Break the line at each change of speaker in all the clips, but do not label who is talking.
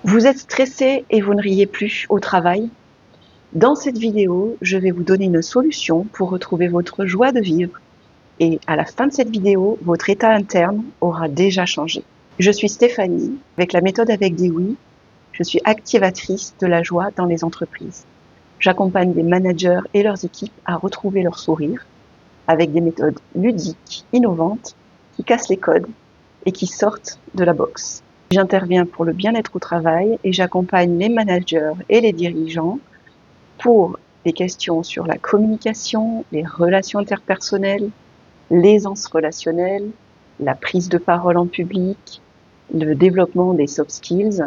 Vous êtes stressé et vous ne riez plus au travail? Dans cette vidéo, je vais vous donner une solution pour retrouver votre joie de vivre. Et à la fin de cette vidéo, votre état interne aura déjà changé. Je suis Stéphanie, avec la méthode avec des oui. Je suis activatrice de la joie dans les entreprises. J'accompagne les managers et leurs équipes à retrouver leur sourire avec des méthodes ludiques, innovantes, qui cassent les codes et qui sortent de la boxe. J'interviens pour le bien-être au travail et j'accompagne les managers et les dirigeants pour des questions sur la communication, les relations interpersonnelles, l'aisance relationnelle, la prise de parole en public, le développement des soft skills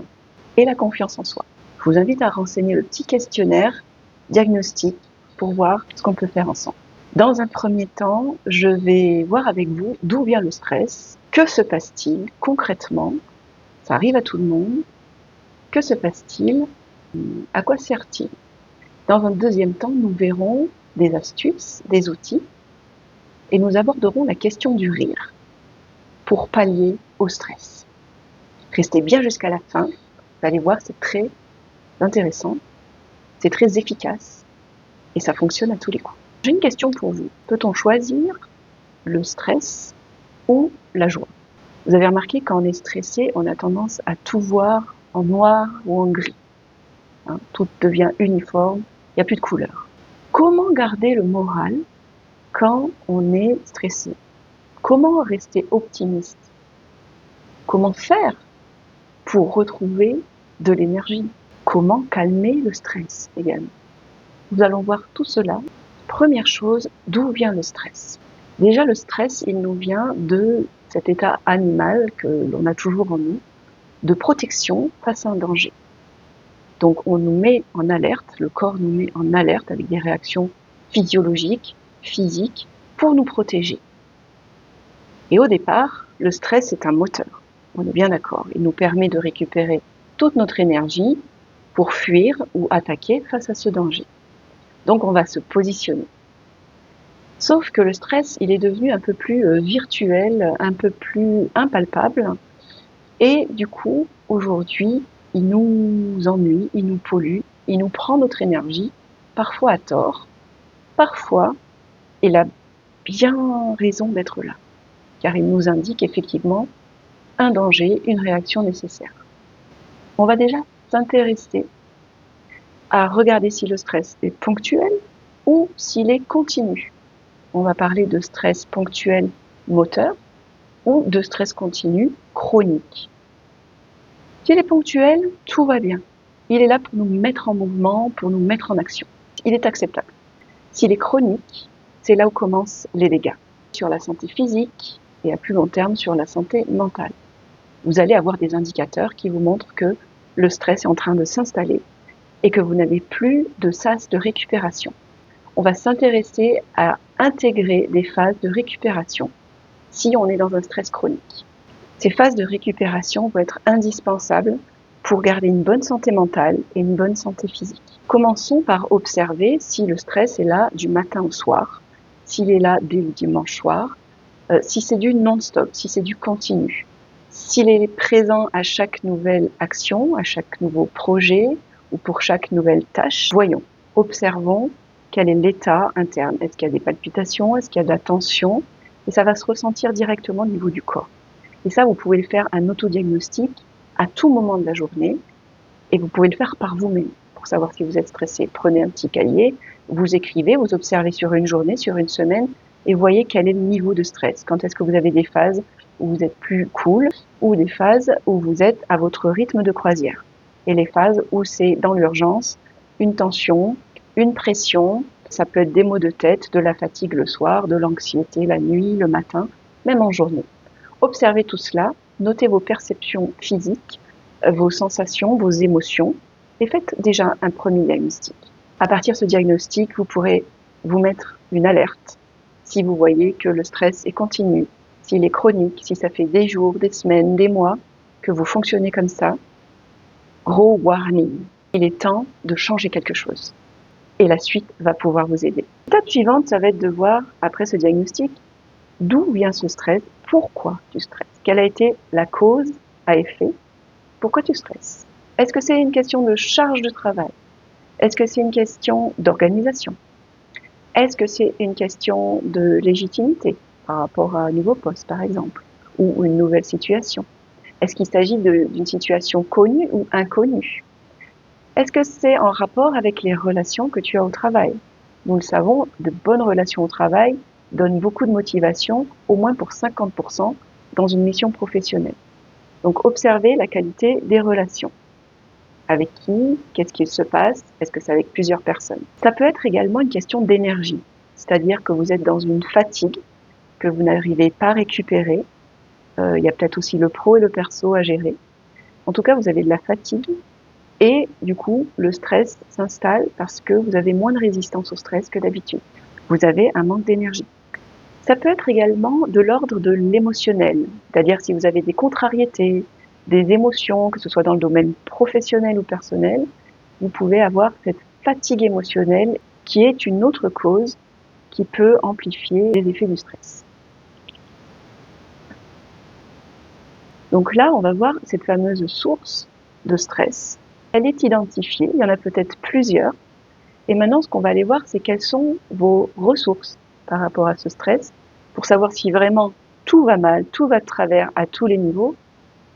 et la confiance en soi. Je vous invite à renseigner le petit questionnaire diagnostic pour voir ce qu'on peut faire ensemble. Dans un premier temps, je vais voir avec vous d'où vient le stress, que se passe-t-il concrètement, ça arrive à tout le monde, que se passe-t-il, à quoi sert-il? Dans un deuxième temps, nous verrons des astuces, des outils, et nous aborderons la question du rire pour pallier au stress. Restez bien jusqu'à la fin, vous allez voir, c'est très intéressant, c'est très efficace, et ça fonctionne à tous les coups. J'ai une question pour vous. Peut-on choisir le stress ou la joie? Vous avez remarqué, quand on est stressé, on a tendance à tout voir en noir ou en gris. Tout devient uniforme, il n'y a plus de couleur. Comment garder le moral quand on est stressé? Comment rester optimiste? Comment faire pour retrouver de l'énergie? Comment calmer le stress également? Nous allons voir tout cela. Première chose, d'où vient le stress? Déjà, le stress, il nous vient de cet état animal que l'on a toujours en nous, de protection face à un danger. Donc on nous met en alerte, le corps nous met en alerte avec des réactions physiologiques, physiques, pour nous protéger. Et au départ, le stress est un moteur, on est bien d'accord. Il nous permet de récupérer toute notre énergie pour fuir ou attaquer face à ce danger. Donc on va se positionner. Sauf que le stress, il est devenu un peu plus virtuel, un peu plus impalpable. Et du coup, aujourd'hui, il nous ennuie, il nous pollue, il nous prend notre énergie, parfois à tort, parfois il a bien raison d'être là, car il nous indique effectivement un danger, une réaction nécessaire. On va déjà s'intéresser à regarder si le stress est ponctuel ou s'il est continu. On va parler de stress ponctuel moteur ou de stress continu chronique. S'il est ponctuel, tout va bien. Il est là pour nous mettre en mouvement, pour nous mettre en action. Il est acceptable. S'il est chronique, c'est là où commencent les dégâts. Sur la santé physique et à plus long terme sur la santé mentale. Vous allez avoir des indicateurs qui vous montrent que le stress est en train de s'installer et que vous n'avez plus de sas de récupération. On va s'intéresser à intégrer des phases de récupération si on est dans un stress chronique. Ces phases de récupération vont être indispensables pour garder une bonne santé mentale et une bonne santé physique. Commençons par observer si le stress est là du matin au soir, s'il est là dès le dimanche soir, si c'est du non-stop, si c'est du continu, s'il est présent à chaque nouvelle action, à chaque nouveau projet ou pour chaque nouvelle tâche. Voyons, observons quel est l'état interne. Est-ce qu'il y a des palpitations? Est-ce qu'il y a de la tension? Et ça va se ressentir directement au niveau du corps. Et ça, vous pouvez le faire un autodiagnostic à tout moment de la journée et vous pouvez le faire par vous-même pour savoir si vous êtes stressé. Prenez un petit cahier, vous écrivez, vous observez sur une journée, sur une semaine et voyez quel est le niveau de stress. Quand est-ce que vous avez des phases où vous êtes plus cool ou des phases où vous êtes à votre rythme de croisière. Et les phases où c'est dans l'urgence, une tension, une pression, ça peut être des maux de tête, de la fatigue le soir, de l'anxiété la nuit, le matin, même en journée. Observez tout cela, notez vos perceptions physiques, vos sensations, vos émotions et faites déjà un premier diagnostic. À partir de ce diagnostic, vous pourrez vous mettre une alerte si vous voyez que le stress est continu, s'il est chronique, si ça fait des jours, des semaines, des mois que vous fonctionnez comme ça. Gros warning, il est temps de changer quelque chose. Et la suite va pouvoir vous aider. L'étape suivante, ça va être de voir, après ce diagnostic, d'où vient ce stress, pourquoi tu stresses, quelle a été la cause à effet, pourquoi tu stresses. Est-ce que c'est une question de charge de travail? Est-ce que c'est une question d'organisation? Est-ce que c'est une question de légitimité par rapport à un nouveau poste, par exemple, ou une nouvelle situation? Est-ce qu'il s'agit d'une situation connue ou inconnue? Est-ce que c'est en rapport avec les relations que tu as au travail? Nous le savons, de bonnes relations au travail donnent beaucoup de motivation, au moins pour 50% dans une mission professionnelle. Donc, observez la qualité des relations. Avec qui? Qu'est-ce qu'il se passe? Est-ce que c'est avec plusieurs personnes? Ça peut être également une question d'énergie, c'est-à-dire que vous êtes dans une fatigue, que vous n'arrivez pas à récupérer. Il y a peut-être aussi le pro et le perso à gérer. En tout cas, vous avez de la fatigue et du coup, le stress s'installe parce que vous avez moins de résistance au stress que d'habitude. Vous avez un manque d'énergie. Ça peut être également de l'ordre de l'émotionnel, c'est-à-dire si vous avez des contrariétés, des émotions, que ce soit dans le domaine professionnel ou personnel, vous pouvez avoir cette fatigue émotionnelle qui est une autre cause qui peut amplifier les effets du stress. Donc là, on va voir cette fameuse source de stress. Elle est identifiée, il y en a peut-être plusieurs. Et maintenant, ce qu'on va aller voir, c'est quelles sont vos ressources par rapport à ce stress, pour savoir si vraiment tout va mal, tout va de travers à tous les niveaux,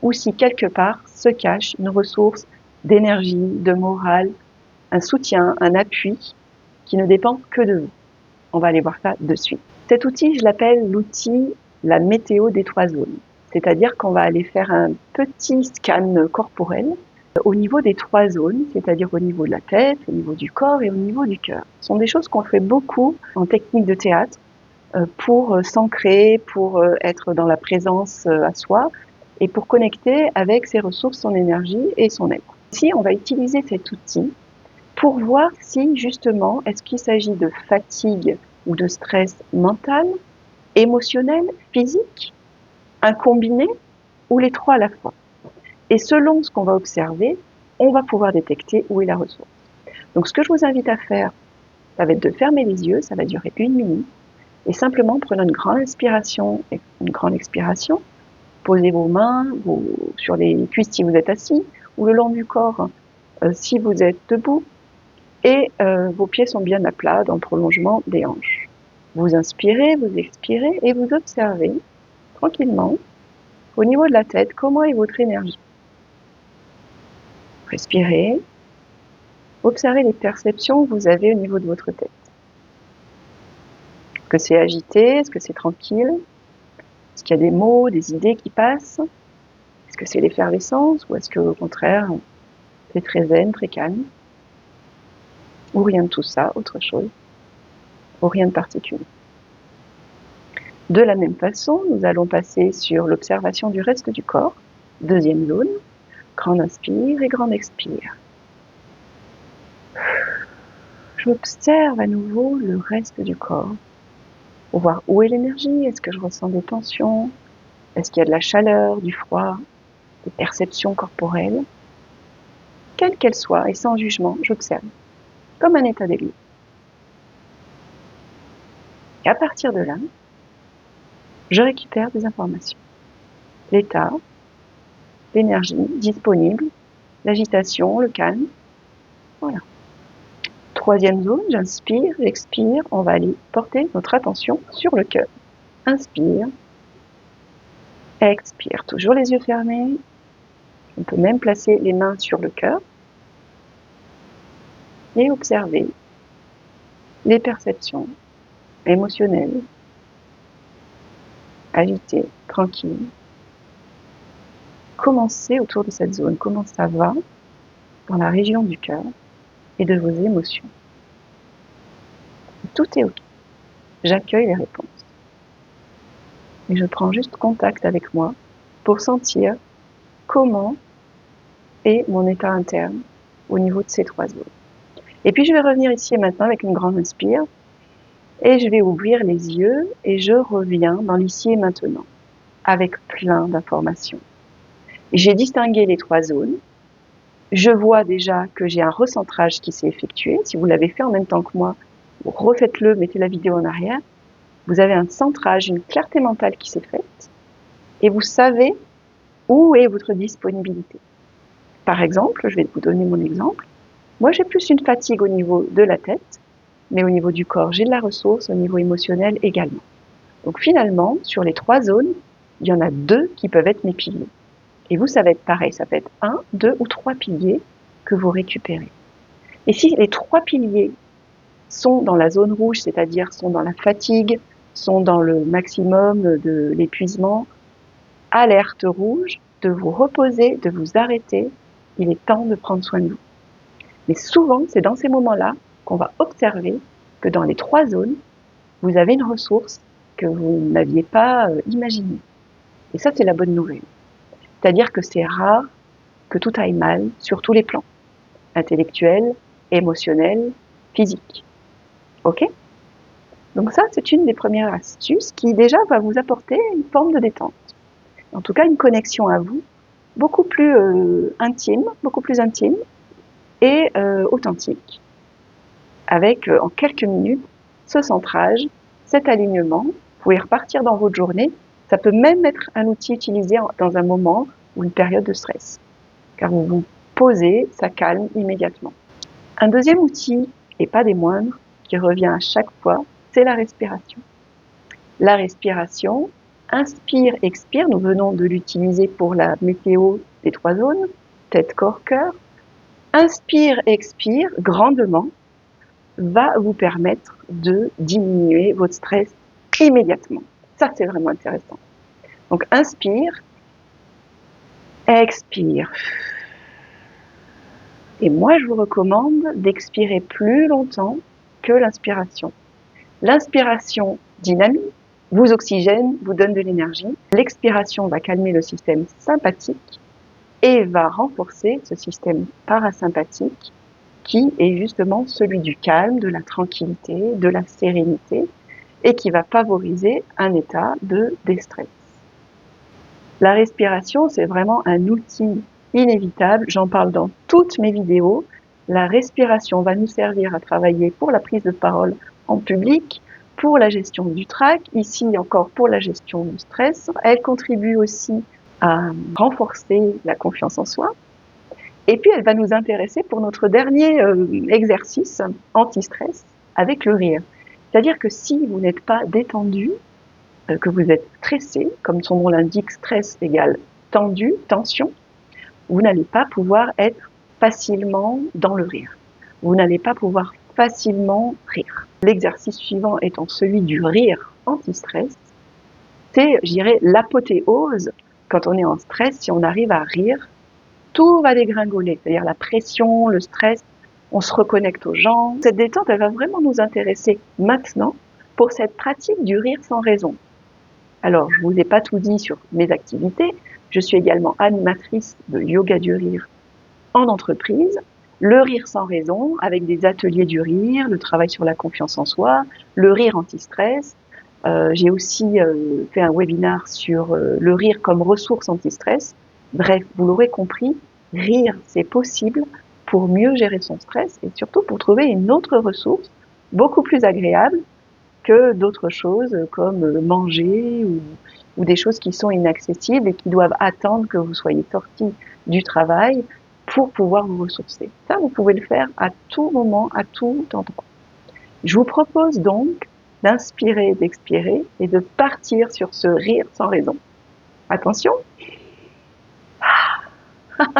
ou si quelque part se cache une ressource d'énergie, de morale, un soutien, un appui qui ne dépend que de vous. On va aller voir ça de suite. Cet outil, je l'appelle l'outil la météo des 3 zones. C'est-à-dire qu'on va aller faire un petit scan corporel au niveau des 3 zones, c'est-à-dire au niveau de la tête, au niveau du corps et au niveau du cœur. Ce sont des choses qu'on fait beaucoup en technique de théâtre pour s'ancrer, pour être dans la présence à soi et pour connecter avec ses ressources, son énergie et son être. Ici, on va utiliser cet outil pour voir si justement, est-ce qu'il s'agit de fatigue ou de stress mental, émotionnel, physique, un combiné ou les 3 à la fois. Et selon ce qu'on va observer, on va pouvoir détecter où est la ressource. Donc ce que je vous invite à faire, ça va être de fermer les yeux, ça va durer 1 minute, et simplement prenez une grande inspiration et une grande expiration, posez vos mains sur les cuisses si vous êtes assis, ou le long du corps si vous êtes debout, et vos pieds sont bien à plat dans le prolongement des hanches. Vous inspirez, vous expirez, et vous observez tranquillement, au niveau de la tête, comment est votre énergie. Respirez. Observez les perceptions que vous avez au niveau de votre tête. Est-ce que c'est agité? Est-ce que c'est tranquille? Est-ce qu'il y a des mots, des idées qui passent? Est-ce que c'est l'effervescence? Ou est-ce que, au contraire, c'est très zen, très calme? Ou rien de tout ça, autre chose? Ou rien de particulier? De la même façon, nous allons passer sur l'observation du reste du corps. Deuxième zone. Grand inspire et grand expire. J'observe à nouveau le reste du corps pour voir où est l'énergie. Est-ce que je ressens des tensions? Est-ce qu'il y a de la chaleur, du froid, des perceptions corporelles? Quelles qu'elles soient et sans jugement, j'observe, comme un état des lieux. Et à partir de là, je récupère des informations. L'état, l'énergie disponible, l'agitation, le calme. Voilà. Troisième zone, j'inspire, j'expire. On va aller porter notre attention sur le cœur. Inspire, expire. Toujours les yeux fermés. On peut même placer les mains sur le cœur et observer les perceptions émotionnelles, agitées, tranquilles. Commencez autour de cette zone. Comment ça va dans la région du cœur et de vos émotions. Tout est OK. J'accueille les réponses. Et je prends juste contact avec moi pour sentir comment est mon état interne au niveau de ces 3 zones. Et puis je vais revenir ici et maintenant avec une grande inspire et je vais ouvrir les yeux et je reviens dans l'ici et maintenant avec plein d'informations. J'ai distingué les 3 zones. Je vois déjà que j'ai un recentrage qui s'est effectué. Si vous l'avez fait en même temps que moi, refaites-le, mettez la vidéo en arrière. Vous avez un centrage, une clarté mentale qui s'est faite et vous savez où est votre disponibilité. Par exemple, je vais vous donner mon exemple. Moi, j'ai plus une fatigue au niveau de la tête, mais au niveau du corps, j'ai de la ressource, au niveau émotionnel également. Donc finalement, sur les 3 zones, il y en a 2 qui peuvent être mes piliers. Et vous, ça va être pareil, ça peut être 1, 2 ou 3 piliers que vous récupérez. Et si les 3 piliers sont dans la zone rouge, c'est-à-dire sont dans la fatigue, sont dans le maximum de l'épuisement, alerte rouge, de vous reposer, de vous arrêter, il est temps de prendre soin de vous. Mais souvent, c'est dans ces moments-là qu'on va observer que dans les 3 zones, vous avez une ressource que vous n'aviez pas imaginée. Et ça, c'est la bonne nouvelle. C'est-à-dire que c'est rare que tout aille mal sur tous les plans, intellectuel, émotionnel, physique. Ok? Donc ça, c'est une des premières astuces qui déjà va vous apporter une forme de détente. En tout cas, une connexion à vous beaucoup plus intime et authentique, avec en quelques minutes ce centrage, cet alignement. Vous pouvez repartir dans votre journée. Ça peut même être un outil utilisé dans un moment ou une période de stress, car vous vous posez, ça calme immédiatement. Un deuxième outil, et pas des moindres, qui revient à chaque fois, c'est la respiration. La respiration, inspire, expire, nous venons de l'utiliser pour la météo des 3 zones, tête, corps, cœur. Inspire, expire grandement, va vous permettre de diminuer votre stress immédiatement. Ça, c'est vraiment intéressant. Donc, inspire, expire. Et moi, je vous recommande d'expirer plus longtemps que l'inspiration. L'inspiration dynamise, vous oxygène, vous donne de l'énergie. L'expiration va calmer le système sympathique et va renforcer ce système parasympathique qui est justement celui du calme, de la tranquillité, de la sérénité et qui va favoriser un état de déstress. La respiration, c'est vraiment un outil inévitable. J'en parle dans toutes mes vidéos. La respiration va nous servir à travailler pour la prise de parole en public, pour la gestion du trac, ici encore pour la gestion du stress. Elle contribue aussi à renforcer la confiance en soi. Et puis, elle va nous intéresser pour notre dernier exercice anti-stress avec le rire. C'est-à-dire que si vous n'êtes pas détendu, que vous êtes stressé, comme son nom l'indique, stress égale tendu, tension, vous n'allez pas pouvoir être facilement dans le rire. Vous n'allez pas pouvoir facilement rire. L'exercice suivant étant celui du rire anti-stress, c'est, je dirais, l'apothéose. Quand on est en stress, si on arrive à rire, tout va dégringoler. C'est-à-dire la pression, le stress, on se reconnecte aux gens. Cette détente, elle va vraiment nous intéresser maintenant pour cette pratique du rire sans raison. Alors, je vous ai pas tout dit sur mes activités. Je suis également animatrice de yoga du rire en entreprise, le rire sans raison, avec des ateliers du rire, le travail sur la confiance en soi, le rire anti-stress. J'ai aussi fait un webinaire sur le rire comme ressource anti-stress. Bref, vous l'aurez compris, rire, c'est possible pour mieux gérer son stress et surtout pour trouver une autre ressource beaucoup plus agréable que d'autres choses comme manger ou des choses qui sont inaccessibles et qui doivent attendre que vous soyez sorti du travail pour pouvoir vous ressourcer. Ça, vous pouvez le faire à tout moment, à tout endroit. Je vous propose donc d'inspirer, d'expirer et de partir sur ce rire sans raison. Attention. Vous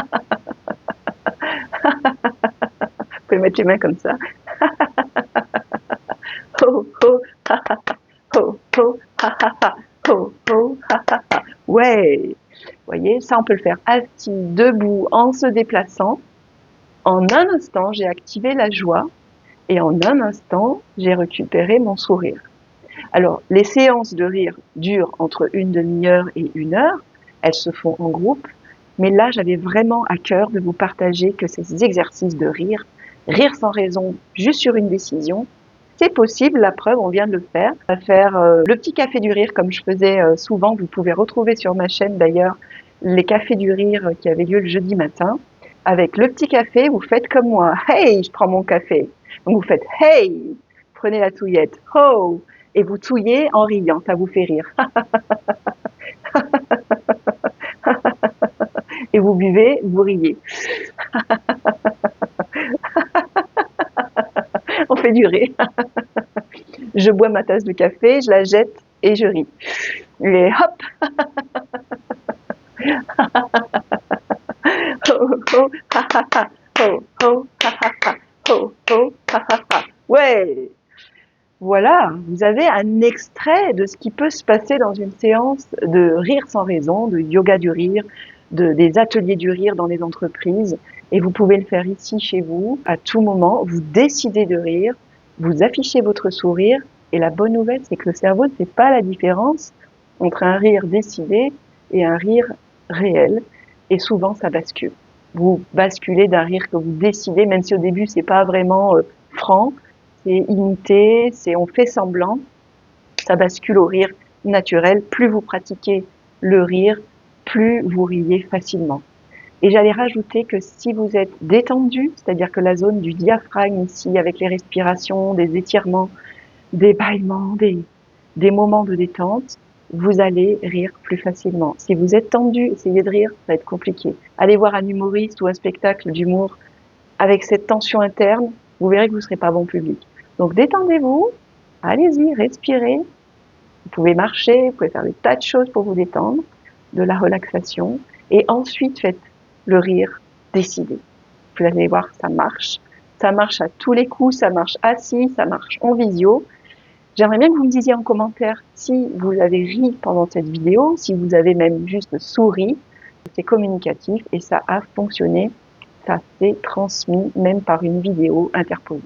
pouvez mettre les mains comme ça. Ho, ho, ha, ha, ha. Ho, ho, ha, ha, ha. Ho, ho, ha, ha, ha. Ouais. Vous voyez, ça, on peut le faire assis, debout, en se déplaçant. En un instant, j'ai activé la joie et en un instant, j'ai récupéré mon sourire. Alors, les séances de rire durent entre une demi-heure et 1 heure. Elles se font en groupe. Mais là, j'avais vraiment à cœur de vous partager que ces exercices de rire, rire sans raison, juste sur une décision, c'est possible, la preuve, on vient de le faire. On va faire le petit café du rire comme je faisais souvent. Vous pouvez retrouver sur ma chaîne d'ailleurs les cafés du rire qui avaient lieu le jeudi matin. Avec le petit café, vous faites comme moi. Hey, je prends mon café. Donc vous faites hey, prenez la touillette. Ho, et vous touillez en riant, ça vous fait rire. Et vous buvez, vous riez. On fait durer. Je bois ma tasse de café, je la jette et je ris. Et hop, ho, ho, ha, ha, ha, ho, ho, ha, ha, ha, ho, ho, ha, ha, ha. Ouais, voilà, vous avez un extrait de ce qui peut se passer dans une séance de rire sans raison, de yoga du rire, des ateliers du rire dans les entreprises. Et vous pouvez le faire ici chez vous, à tout moment. Vous décidez de rire, vous affichez votre sourire. Et la bonne nouvelle, c'est que le cerveau ne fait pas la différence entre un rire décidé et un rire réel. Et souvent, ça bascule. Vous basculez d'un rire que vous décidez, même si au début, c'est pas vraiment franc, c'est imité, c'est on fait semblant, ça bascule au rire naturel. Plus vous pratiquez le rire, plus vous riez facilement. Et j'allais rajouter que si vous êtes détendu, c'est-à-dire que la zone du diaphragme ici, avec les respirations, des étirements, des bâillements, des moments de détente, vous allez rire plus facilement. Si vous êtes tendu, essayez de rire, ça va être compliqué. Allez voir un humoriste ou un spectacle d'humour avec cette tension interne, vous verrez que vous ne serez pas bon public. Donc détendez-vous, allez-y, respirez. Vous pouvez marcher, vous pouvez faire des tas de choses pour vous détendre, de la relaxation. Et ensuite, faites le rire décidé. Vous allez voir, ça marche. Ça marche à tous les coups, ça marche assis, ça marche en visio. J'aimerais bien que vous me disiez en commentaire si vous avez ri pendant cette vidéo, si vous avez même juste souri. C'est communicatif et ça a fonctionné. Ça s'est transmis même par une vidéo interposée.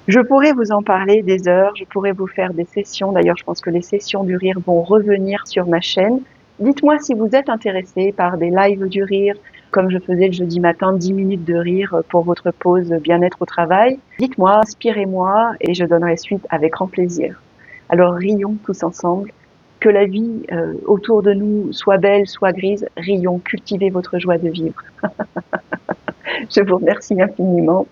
Je pourrais vous en parler des heures, je pourrais vous faire des sessions. D'ailleurs, je pense que les sessions du rire vont revenir sur ma chaîne. Dites-moi si vous êtes intéressé par des lives du rire, comme je faisais le jeudi matin, 10 minutes de rire pour votre pause bien-être au travail. Dites-moi, inspirez-moi et je donnerai suite avec grand plaisir. Alors rions tous ensemble. Que la vie autour de nous soit belle, soit grise. Rions, cultivez votre joie de vivre. Je vous remercie infiniment.